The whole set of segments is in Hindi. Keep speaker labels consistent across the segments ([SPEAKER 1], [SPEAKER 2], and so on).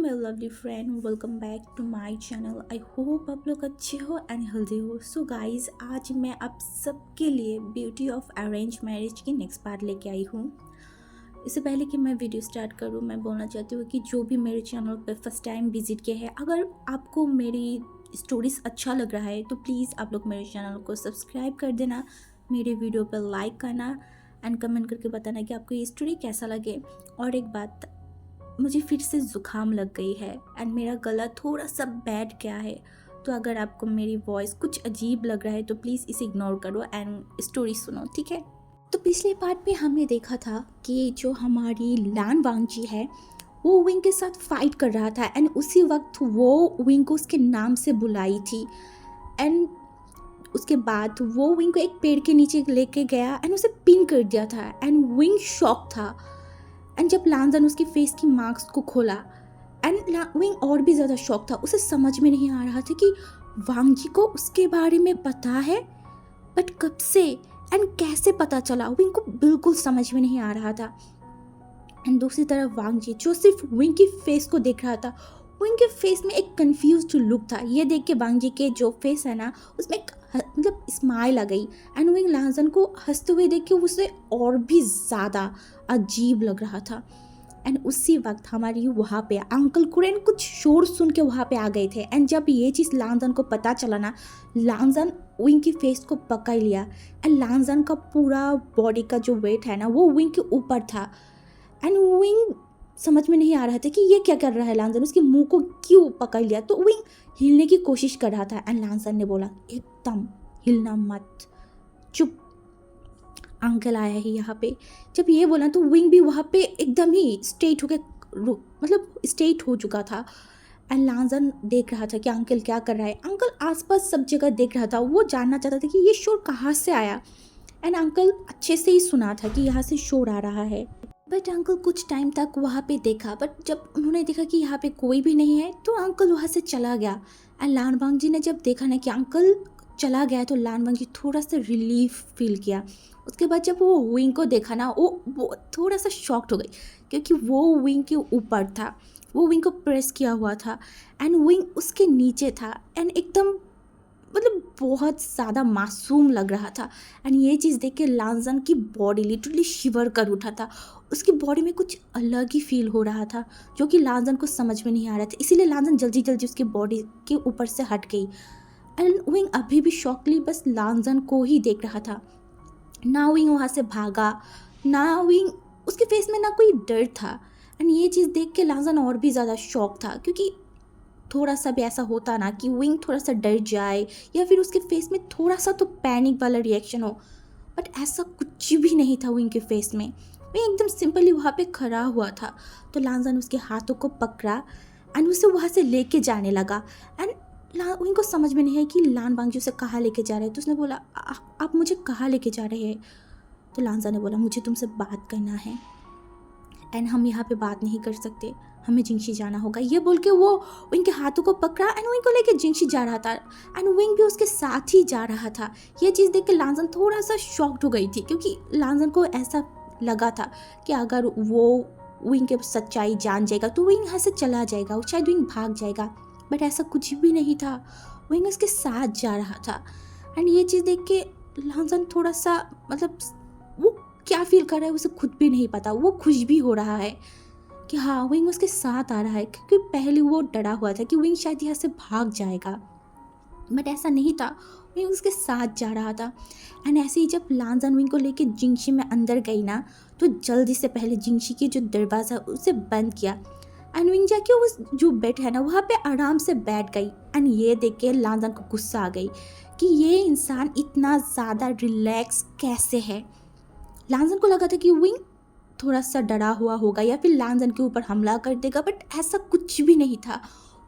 [SPEAKER 1] My lovely friend, welcome back to my channel. I hope आप लोग अच्छे हो एंड हेल्दी हो। सो गाइस, आज मैं आप सबके लिए ब्यूटी ऑफ अरेंज मैरिज की नेक्स्ट पार्ट लेके आई हूँ। इससे पहले कि मैं वीडियो स्टार्ट करूँ, मैं बोलना चाहती हूँ कि जो भी मेरे चैनल पर फर्स्ट टाइम विजिट किया है, अगर आपको मेरी स्टोरीज अच्छा लग रहा है तो प्लीज़ आप लोग मेरे चैनल को सब्सक्राइब कर देना, मेरे वीडियो पर लाइक करना एंड कमेंट करके बताना कि आपको ये स्टोरी कैसा लगे। और एक बात, मुझे फिर से ज़ुकाम लग गई है एंड मेरा गला थोड़ा सा बैठ गया है, तो अगर आपको मेरी वॉइस कुछ अजीब लग रहा है तो प्लीज़ इसे इग्नोर करो एंड स्टोरी सुनो, ठीक है। तो पिछले पार्ट में हमने देखा था कि जो हमारी लान वांगजी है वो विंग के साथ फाइट कर रहा था एंड उसी वक्त वो विंग को उसके नाम से बुलाई थी एंड उसके बाद वो विंग को एक पेड़ के नीचे लेके गया एंड उसे पिन कर दिया था एंड विंग शॉक था। एंड जब लानजन उसकी फेस की मार्क्स को खोला एंड विंग और भी ज़्यादा शॉक था। उसे समझ में नहीं आ रहा था कि वांगजी को उसके बारे में पता है, बट कब से एंड कैसे पता चला, विंग को बिल्कुल समझ में नहीं आ रहा था। एंड दूसरी तरफ वांगजी जो सिर्फ विंग की फेस को देख रहा था, विंग के फेस में एक कंफ्यूज्ड लुक था। ये देख के वांगजी के जो फेस है ना, उसमें एक मतलब स्माइल आ गई एंड विंग लानजन को हंसते हुए देख के उसे और भी ज़्यादा अजीब लग रहा था। एंड उसी वक्त हमारी वहाँ पे अंकल कुरेन कुछ शोर सुन के वहाँ पे आ गए थे एंड जब ये चीज़ लानजन को पता चला ना, लानजन विंग की फेस को पकड़ लिया एंड लानजन का पूरा बॉडी का जो वेट है ना वो विंग के ऊपर था एंड विंग समझ में नहीं आ रहा था कि ये क्या कर रहा है। लानजन उसके मुंह को क्यों पकड़ लिया, तो विंग हिलने की कोशिश कर रहा था एंड लानजन ने बोला एकदम हिलना मत, चुप, अंकल आया है यहाँ पे। जब ये बोला तो विंग भी वहाँ पे एकदम ही स्ट्रेट होके मतलब स्ट्रेट हो चुका था एंड लानजन देख रहा था कि अंकल क्या कर रहा है। अंकल आसपास सब जगह देख रहा था, वो जानना चाहता था कि ये शोर कहाँ से आया एंड अंकल अच्छे से ही सुना था कि यहाँ से शोर आ रहा है। बट अंकल कुछ टाइम तक वहाँ पे देखा, बट जब उन्होंने देखा कि यहाँ पे कोई भी नहीं है तो अंकल वहाँ से चला गया एंड लान वांगजी ने जब देखा ना कि अंकल चला गया तो लान वांगजी थोड़ा सा रिलीफ फील किया। उसके बाद जब वो विंग को देखा ना, वो थोड़ा सा शॉक्ड हो गई क्योंकि वो विंग के ऊपर था, वो विंग को प्रेस किया हुआ था एंड विंग उसके नीचे था एंड एकदम मतलब बहुत ज़्यादा मासूम लग रहा था। एंड ये चीज़ देख के लानजन की बॉडी लिटरली शिवर कर उठा था। उसकी बॉडी में कुछ अलग ही फील हो रहा था जो कि लानजन को समझ में नहीं आ रहा था, इसीलिए लानजन जल्दी जल्दी उसकी बॉडी के ऊपर से हट गई एंड विंग अभी भी शॉकली बस लानजन को ही देख रहा था। ना विंग वहाँ से भागा, ना विंग उसके फेस में ना कोई डर था एंड ये चीज़ देख के लानजन और भी ज़्यादा शॉक था क्योंकि थोड़ा सा भी ऐसा होता ना कि विंग थोड़ा सा डर जाए या फिर उसके फेस में थोड़ा सा तो पैनिक वाला रिएक्शन हो, बट ऐसा कुछ भी नहीं था विंग के फेस में। विंग एकदम सिंपली वहाँ पे खड़ा हुआ था। तो लानजन उसके हाथों को पकड़ा एंड उसे वहाँ से लेके जाने लगा एंड विंग को समझ में नहीं है कि लान वांगजी उसे कहाँ लेके जा रहे हैं। तो उसने बोला आप मुझे कहाँ लेके जा रहे हैं। तो लानजा ने बोला मुझे तुमसे बात करना है एंड हम यहाँ पे बात नहीं कर सकते, हमें जिंगशी जाना होगा। ये बोल के वो विंग के हाथों को पकड़ा एंड विंग को लेके जिंगशी जा रहा था एंड विंग भी उसके साथ ही जा रहा था। ये चीज़ देख के लानजन थोड़ा सा शॉक्ड हो गई थी क्योंकि लानजन को ऐसा लगा था कि अगर वो विंग के सच्चाई जान जाएगा तो विंग यहाँ से चला जाएगा, शायद विंग भाग जाएगा, बट ऐसा कुछ भी नहीं था। विंग उसके साथ जा रहा था एंड ये चीज़ देख के लानजन थोड़ा सा मतलब वो क्या फील कर रहा है उसे खुद भी नहीं पता। वो खुश भी हो रहा है कि हाँ विंग उसके साथ आ रहा है क्योंकि पहले वो डरा हुआ था कि विंग शायद यहाँ से भाग जाएगा, बट ऐसा नहीं था, विंग उसके साथ जा रहा था। एंड ऐसे ही जब लानजन विंग को लेके जिंगशी में अंदर गई ना, तो जल्दी से पहले जिंगशी की जो दरवाज़ा उसे बंद किया एंड विंग जाके उस जो बेड है ना वहाँ पे आराम से बैठ गई एंड ये देख के लानजन को गुस्सा आ गई कि ये इंसान इतना ज़्यादा रिलैक्स कैसे है। लानजन को लगा था कि विंग थोड़ा सा डरा हुआ होगा या फिर लानजन के ऊपर हमला कर देगा, बट ऐसा कुछ भी नहीं था।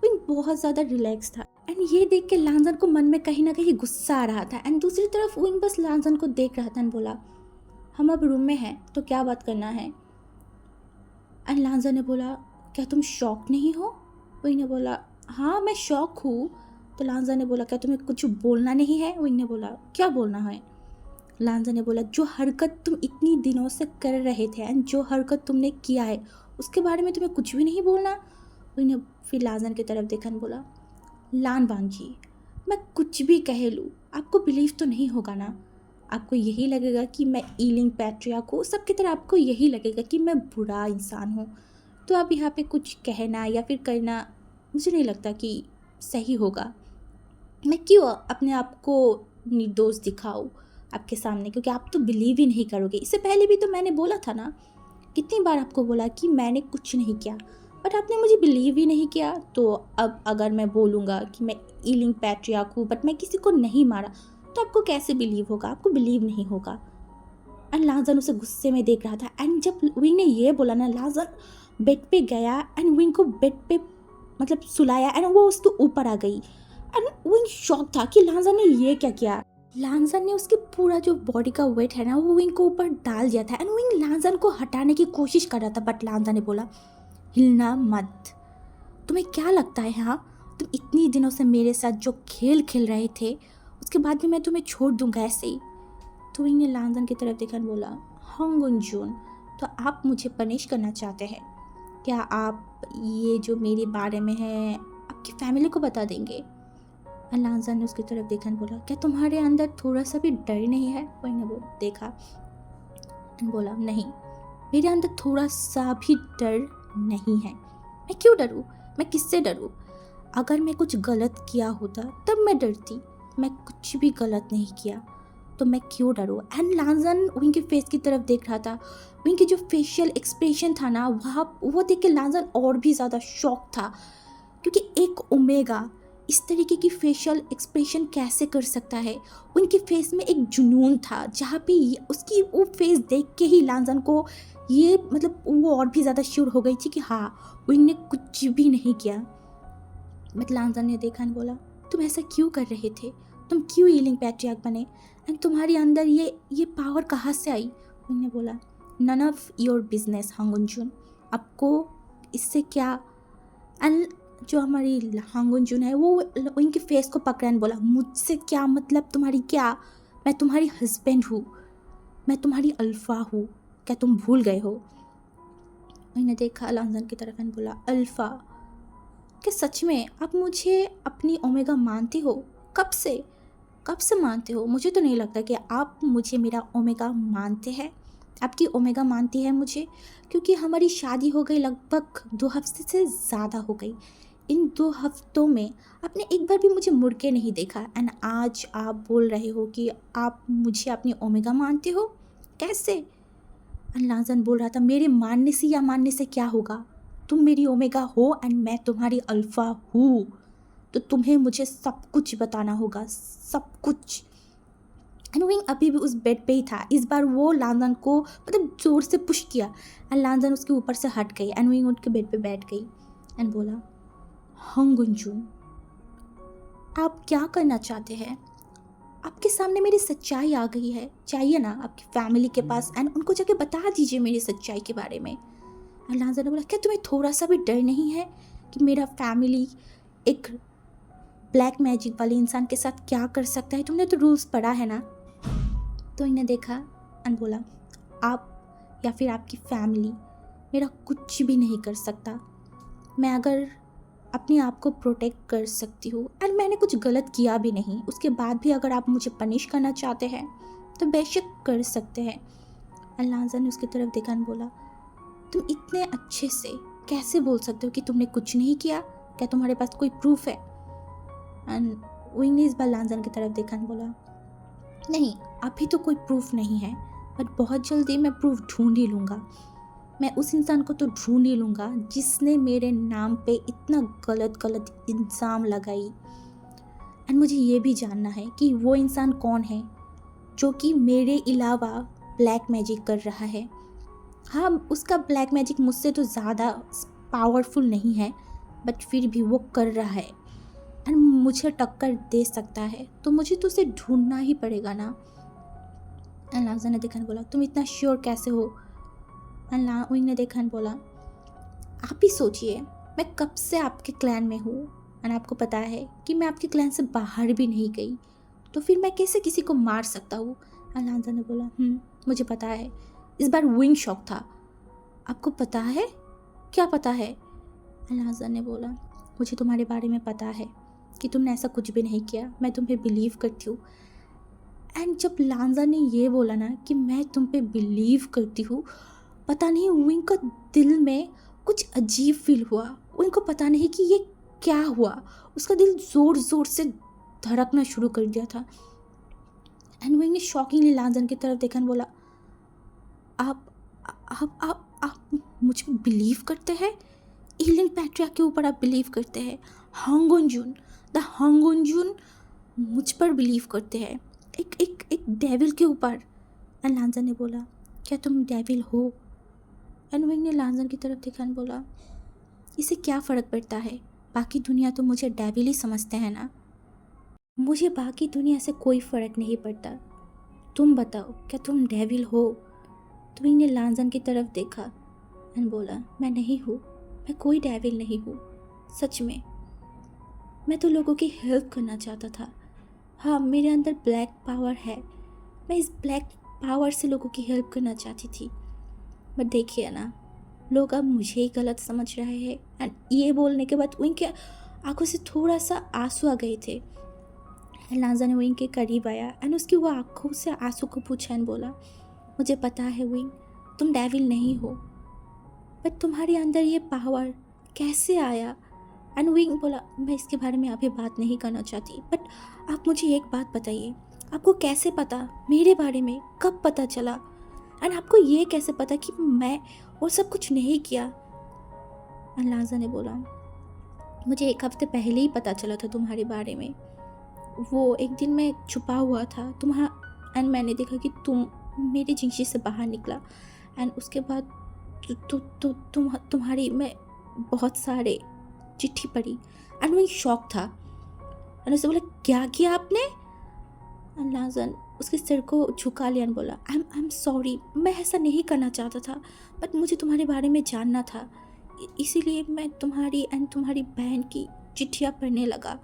[SPEAKER 1] विंग बहुत ज़्यादा रिलैक्स था एंड ये देख के लानजन को मन में कहीं ना कहीं गुस्सा आ रहा था एंड दूसरी तरफ विंग बस लानजन को देख रहा था एंड बोला हम अब रूम में हैं तो क्या बात करना है। एंड लानजन ने बोला क्या तुम शॉक नहीं हो। विंग ने बोला हाँ मैं शॉक हूँ। तो लानजन ने बोला क्या तुम्हें कुछ बोलना नहीं है। विंग ने बोला क्या बोलना है। लानजा ने बोला जो हरकत तुम इतनी दिनों से कर रहे थे एंड जो हरकत तुमने किया है उसके बारे में तुम्हें कुछ भी नहीं बोलना। उसने फिर लाजन की तरफ देखा और बोला, लान वांग जी, मैं कुछ भी कह लूँ आपको बिलीव तो नहीं होगा ना। आपको यही लगेगा कि मैं ईलिंग पैट्रियार्क हूँ, सबकी तरह आपको यही लगेगा कि मैं बुरा इंसान हूँ। तो अब यहाँ पे कुछ कहना या फिर करना मुझे नहीं लगता कि सही होगा। मैं क्यों अपने आप को निर्दोष दिखाऊं आपके सामने, क्योंकि आप तो बिलीव ही नहीं करोगे। इससे पहले भी तो मैंने बोला था ना, कितनी बार आपको बोला कि मैंने कुछ नहीं किया, बट आपने मुझे बिलीव ही नहीं किया। तो अब अगर मैं बोलूँगा कि मैं ईलिंग पैट्रियार्क हूँ बट मैं किसी को नहीं मारा, तो आपको कैसे बिलीव होगा? आपको बिलीव नहीं होगा। एंड लाजन उसे गुस्से में देख रहा था। एंड जब विंग ने ये बोला ना, लाजन बेड पे गया एंड विंग को बेड पे मतलब सुलाया एंड वो उसके ऊपर आ गई। एंड विंग शॉक था कि लाजन ने ये क्या किया। लाजन ने उसके पूरा जो बॉडी का वेट है ना वो विंग को ऊपर डाल दिया था। एंड विंग लाजन को हटाने की कोशिश कर रहा था, बट लाजन ने बोला, हिलना मत। तुम्हें क्या लगता है, हाँ, तुम इतनी दिनों से मेरे साथ जो खेल खेल रहे थे उसके बाद भी मैं तुम्हें छोड़ दूंगा ऐसे ही? तो विंग ने लाजन की तरफ देखा और बोला, हंगुनजून, तो आप मुझे पनिश करना चाहते हैं क्या? आप ये जो मेरे बारे में है आपकी फैमिली को बता देंगे? लाजन ने उसकी तरफ देखा और बोला, क्या तुम्हारे अंदर थोड़ा सा भी डर नहीं है? विंग ने देखा और बोला, नहीं, मेरे अंदर थोड़ा सा भी डर नहीं है। मैं क्यों डरूं? मैं किससे डरूं? अगर मैं कुछ गलत किया होता तब मैं डरती। मैं कुछ भी गलत नहीं किया, तो मैं क्यों डरूं? एंड लाजन विंग के फेस की तरफ देख रहा था। विंग की जो फेशियल एक्सप्रेशन था ना, वहाँ वो देख के लाजन और भी ज़्यादा शॉक था, क्योंकि एक ओमेगा इस तरीके की फेशियल एक्सप्रेशन कैसे कर सकता है? उनके फेस में एक जुनून था, जहाँ पे उसकी वो फेस देख के ही लाजन को ये मतलब वो और भी ज़्यादा श्योर हो गई थी कि हाँ, विंग ने कुछ भी नहीं किया। बट लाजन ने देखा और बोला, तुम ऐसा क्यों कर रहे थे? तुम क्यों ईलिंग पैट्रियार्क बने? एंड तुम्हारे अंदर ये पावर कहाँ से आई? विंग ने बोला, नन ऑफ योर बिजनेस हंगुनजून, आपको इससे क्या? एंड जो हमारी हांगुनजून है वो उनके फेस को पकड़ा और बोला, मुझसे क्या मतलब? तुम्हारी क्या? मैं तुम्हारी हस्बैंड हूँ, मैं तुम्हारी अल्फ़ा हूँ, क्या तुम भूल गए हो? मैंने देखा लाजन की तरफ और बोला, अल्फ़ा? क्या सच में आप मुझे अपनी ओमेगा मानते हो? कब से मानते हो? मुझे तो नहीं लगता कि आप मुझे मेरा ओमेगा मानते हैं। आपकी ओमेगा मानती है मुझे, क्योंकि हमारी शादी हो गई लगभग 2 हफ्ते से ज़्यादा हो गई। इन 2 हफ्तों में आपने एक बार भी मुझे मुड़ के नहीं देखा। एंड आज आप बोल रहे हो कि आप मुझे अपनी ओमेगा मानते हो? कैसे? एंड लाजन बोल रहा था, मेरे मानने से या मानने से क्या होगा? तुम मेरी ओमेगा हो एंड मैं तुम्हारी अल्फ़ा हूँ, तो तुम्हें मुझे सब कुछ बताना होगा, सब कुछ। एंड विंग अभी भी उस बेड पे ही था। इस बार वो लाजन को मतलब जोर से पुश किया एंड लाजन उसके ऊपर से हट गई एंड विंग उठ के बेड पे बैठ गई एंड बोला, हंगुनजून, आप क्या करना चाहते हैं? आपके सामने मेरी सच्चाई आ गई है, चाहिए ना आपकी फैमिली के पास एंड उनको जाके बता दीजिए मेरी सच्चाई के बारे में। एंड लाजन ने बोला, क्या तुम्हें थोड़ा सा भी डर नहीं है कि मेरा फैमिली एक ब्लैक मैजिक वाले इंसान के साथ क्या कर सकता है? तुमने तो रूल्स पढ़ा है ना? तो इन्हें देखा एंड बोला, आप या फिर आपकी फैमिली मेरा कुछ भी नहीं कर सकता। मैं अगर अपने आप को प्रोटेक्ट कर सकती हूँ एंड मैंने कुछ गलत किया भी नहीं, उसके बाद भी अगर आप मुझे पनिश करना चाहते हैं तो बेशक कर सकते हैं। एंड लाजन ने उसकी तरफ देखा और बोला, तुम इतने अच्छे से कैसे बोल सकते हो कि तुमने कुछ नहीं किया? क्या तुम्हारे पास कोई प्रूफ है? एंड विंग ने इस बार लाजन की तरफ देखा और बोला, नहीं, अभी तो कोई प्रूफ नहीं है, बट बहुत जल्दी मैं प्रूफ ढूंढ ही लूँगा। मैं उस इंसान को तो ढूंढ ही लूँगा जिसने मेरे नाम पे इतना गलत इल्ज़ाम लगाई। एंड मुझे ये भी जानना है कि वो इंसान कौन है जो कि मेरे अलावा ब्लैक मैजिक कर रहा है। हाँ, उसका ब्लैक मैजिक मुझसे तो ज़्यादा पावरफुल नहीं है, बट फिर भी वो कर रहा है एंड मुझे टक्कर दे सकता है, तो मुझे तो उसे ढूंढना ही पड़ेगा ना। एंड लाजन ने देखा और बोला, तुम इतना श्योर कैसे हो? एंड विंग ने देखा और बोला, आप ही सोचिए, मैं कब से आपके क्लैन में हूँ एंड आपको पता है कि मैं आपके क्लैन से बाहर भी नहीं गई, तो फिर मैं कैसे किसी को मार सकता हूँ? एंड लाजन ने बोला, मुझे पता है। इस बार विंग शॉक था। आपको पता है? क्या पता है? लाजन ने बोला, मुझे तुम्हारे बारे में पता है कि तुमने ऐसा कुछ भी नहीं किया, मैं तुम पे बिलीव करती हूँ। एंड जब लांजा ने ये बोला ना कि मैं तुम पे बिलीव करती हूँ, पता नहीं विंग का दिल में कुछ अजीब फील हुआ। विंग को पता नहीं कि ये क्या हुआ, उसका दिल ज़ोर ज़ोर से धड़कना शुरू कर दिया था। एंड विंग ने शॉकिंगली लांजन की तरफ देखा और बोला, आप आप मुझ पर बिलीव करते हैं? एलियन पैट्रिया के ऊपर आप बिलीव करते हैं? हांगोंजुन, द हांगोंजुन मुझ पर बिलीव करते हैं, एक डेविल के ऊपर। एंड लांजन ने बोला, क्या तुम डेविल हो? एंड विंग ने लांजन की तरफ देखा और बोला, इससे क्या फ़र्क पड़ता है? बाकी दुनिया तो मुझे डेविल ही समझते हैं ना। मुझे बाकी दुनिया से कोई फ़र्क नहीं पड़ता। तुम बताओ, क्या तुम डेविल हो? तो विंग ने लांजन की तरफ देखा एंड बोला, मैं नहीं हूँ, मैं कोई डेविल नहीं हूँ, सच में। मैं तो लोगों की हेल्प करना चाहता था। हाँ, मेरे अंदर ब्लैक पावर है, मैं इस ब्लैक पावर से लोगों की हेल्प करना चाहती थी। बट देखिए ना, लोग अब मुझे ही गलत समझ रहे हैं। एंड ये बोलने के बाद उनके आंखों से थोड़ा सा आंसू आ गए थे। लांजा ने विंग के करीब आया एंड उसकी वो आंखों से आंसू को पूछा एंड बोला, मुझे पता है विंग, तुम डेविल नहीं हो, बट तुम्हारे अंदर ये पावर कैसे आया? एंड विंग बोला, मैं इसके बारे में अभी बात नहीं करना चाहती, बट आप मुझे एक बात बताइए, आपको कैसे पता मेरे बारे में? कब पता चला? एंड आपको ये कैसे पता कि मैं वो सब कुछ नहीं किया? एंड लांजा ने बोला, मुझे एक हफ्ते पहले ही पता चला था तुम्हारे बारे में। वो एक दिन मैं छुपा हुआ था तुम्हारा, एंड मैंने देखा कि तुम मेरे जिंशी से बाहर निकला। एंड उसके बाद तुम्हारी मैं बहुत सारे चिट्ठी पढ़ी। एंड वो शौक था। एंड उससे बोला, क्या किया आपने? एंड लांजन उसके सिर को झुका लिया और बोला, आई एम सॉरी, मैं ऐसा नहीं करना चाहता था, बट मुझे तुम्हारे बारे में जानना था, इसीलिए मैं तुम्हारी एंड तुम्हारी बहन की चिट्ठियाँ पढ़ने लगा।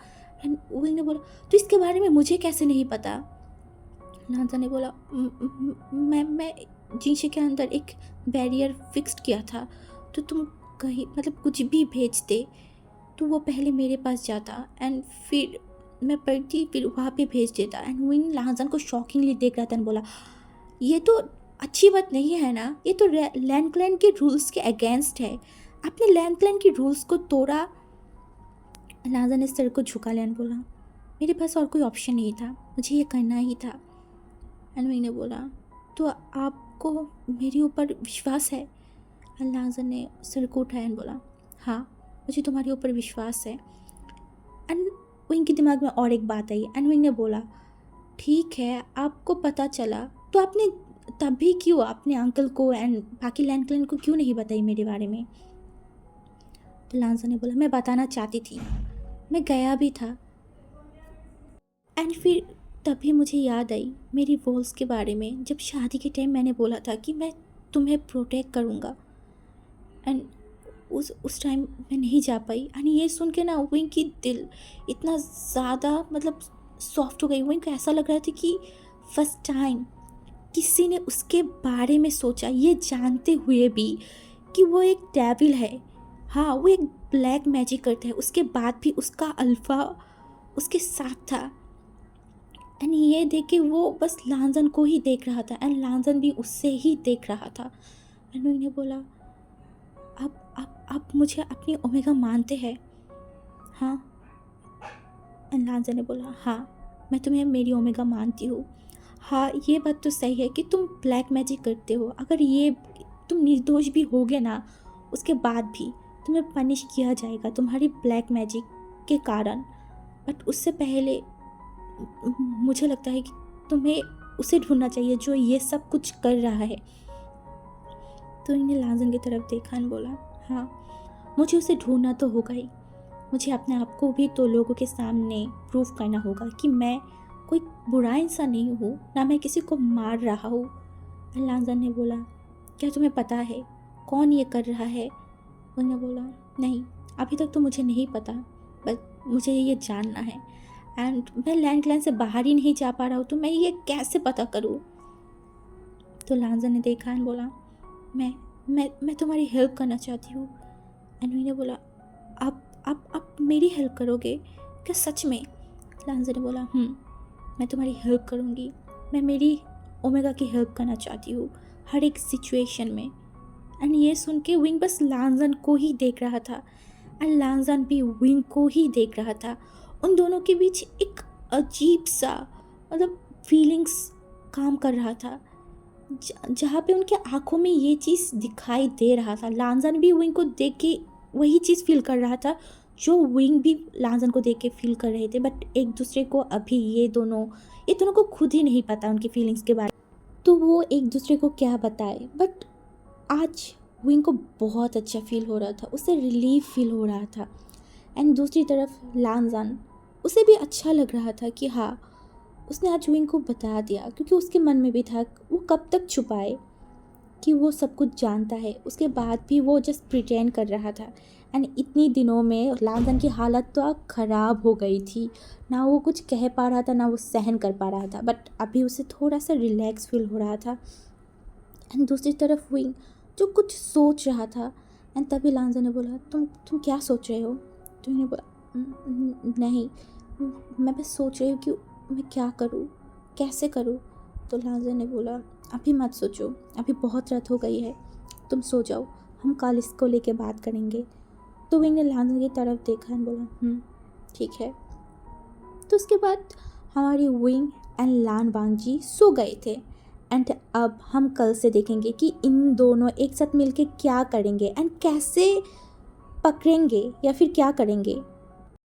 [SPEAKER 1] एंड विंग ने बोला, तो इसके बारे में मुझे कैसे नहीं पता? लांजा ने बोला, मैं जिंशी के अंदर एक बैरियर फिक्स्ड किया था, तो तुम कहीं मतलब कुछ भी भेजते तो वो पहले मेरे पास जाता एंड फिर मैं पढ़ती, फिर वहाँ पे भेज देता। एंड विंग लांजन को शॉकिंगली देख रहा था और बोला, ये तो अच्छी बात नहीं है ना, ये तो लैंड क्लैन के रूल्स के अगेंस्ट है, आपने लैंड क्लैन के रूल्स को तोड़ा। लांजन ने सिर को झुका लिया और बोला, मेरे पास और कोई ऑप्शन नहीं था, मुझे ये करना ही था। एंड विंग ने बोला, तो आपको मेरे ऊपर विश्वास है? लांजन ने सिर को उठाया और बोला, हाँ, मुझे तुम्हारे ऊपर विश्वास है। एंड विंग के दिमाग में और एक बात आई। एंड विंग ने बोला, ठीक है, आपको पता चला तो आपने तभी क्यों अपने अंकल को एंड बाकी लैंड क्लैन को क्यों नहीं बताई मेरे बारे में? तो लांजा ने बोला, मैं बताना चाहती थी, मैं गया भी था। एंड फिर तभी मुझे याद आई मेरी वॉल्स के बारे में, जब शादी के टाइम मैंने बोला था कि मैं तुम्हें प्रोटेक्ट करूँगा। एंड उस टाइम मैं नहीं जा पाई। एंड ये सुन के ना विंग की दिल इतना ज़्यादा मतलब सॉफ्ट हो गई। विंग को ऐसा लग रहा था कि फर्स्ट टाइम किसी ने उसके बारे में सोचा, ये जानते हुए भी कि वो एक डेविल है। हाँ, वो एक ब्लैक मैजिक करता है, उसके बाद भी उसका अल्फा उसके साथ था। एंड ये देख के वो बस लांजन को ही देख रहा था एंड लांजन भी उससे ही देख रहा था। एंड उन्हें बोला, आप मुझे अपनी ओमेगा मानते हैं? हाँ। एंड लांजा ने बोला, हाँ, मैं तुम्हें मेरी ओमेगा मानती हूँ। हाँ, ये बात तो सही है कि तुम ब्लैक मैजिक करते हो, अगर ये तुम निर्दोष भी होगे ना, उसके बाद भी तुम्हें पनिश किया जाएगा तुम्हारी ब्लैक मैजिक के कारण। बट उससे पहले मुझे लगता है कि तुम्हें उसे ढूंढना चाहिए जो ये सब कुछ कर रहा है। तो इन्हें लांजन की तरफ देखा और बोला, हाँ, मुझे उसे ढूंढना तो होगा ही, मुझे अपने आप को भी तो लोगों के सामने प्रूव करना होगा कि मैं कोई बुरा इंसान नहीं हूँ, ना मैं किसी को मार रहा हूँ। लांजन ने बोला, क्या तुम्हें पता है कौन ये कर रहा है? उन्होंने बोला, नहीं, अभी तक तो मुझे नहीं पता, बस मुझे ये जानना है। एंड मैं लैंड क्लैन से बाहर ही नहीं जा पा रहा हूँ, तो मैं ये कैसे पता करूँ? तो लांजन ने देखा और बोला, मैं तुम्हारी हेल्प करना चाहती हूँ। एंड उन्होंने बोला, मेरी हेल्प करोगे क्या सच में? लांजा ने बोला, मैं तुम्हारी हेल्प करूँगी। मैं मेरी ओमेगा की हेल्प करना चाहती हूँ हर एक सिचुएशन में। एंड ये सुन के विंग बस लांजन को ही देख रहा था एंड लांजन भी विंग को ही देख रहा था। उन दोनों के बीच एक अजीब सा मतलब फीलिंग्स काम कर रहा था, जहाँ पे उनके आंखों में ये चीज़ दिखाई दे रहा था। लांजन भी विंग को देख के वही चीज़ फील कर रहा था जो विंग भी लांजन को देख के फील कर रहे थे। बट एक दूसरे को अभी ये दोनों को खुद ही नहीं पता उनकी फीलिंग्स के बारे में, तो वो एक दूसरे को क्या बताए। बट आज विंग को बहुत अच्छा फील हो रहा था, उसे रिलीफ फील हो रहा था। एंड दूसरी तरफ लांजन, उसे भी अच्छा लग रहा था कि हाँ, उसने आज विंग को बता दिया, क्योंकि उसके मन में भी था वो कब तक छुपाए कि वो सब कुछ जानता है। उसके बाद भी वो जस्ट प्रिटेंड कर रहा था। एंड इतनी दिनों में लांजन की हालत तो ख़राब हो गई थी, ना वो कुछ कह पा रहा था ना वो सहन कर पा रहा था। बट अभी उसे थोड़ा सा रिलैक्स फील हो रहा था। एंड दूसरी तरफ विंग जो कुछ सोच रहा था। एंड तभी लांजा ने बोला, तुम क्या सोच रहे हो? तो मैंने बोला, नहीं, मैं बस सोच रही हूँ कि मैं क्या करूँ, कैसे करूँ। तो लांजा ने बोला, अभी मत सोचो, अभी बहुत रात हो गई है, तुम सो जाओ, हम कल इसको लेके बात करेंगे। तो विंग ने लांजा की तरफ देखा और बोला, ठीक है। तो उसके बाद हमारी विंग एंड लान वांगजी सो गए थे। एंड अब हम कल से देखेंगे कि इन दोनों एक साथ मिलके क्या करेंगे एंड कैसे पकड़ेंगे या फिर क्या करेंगे।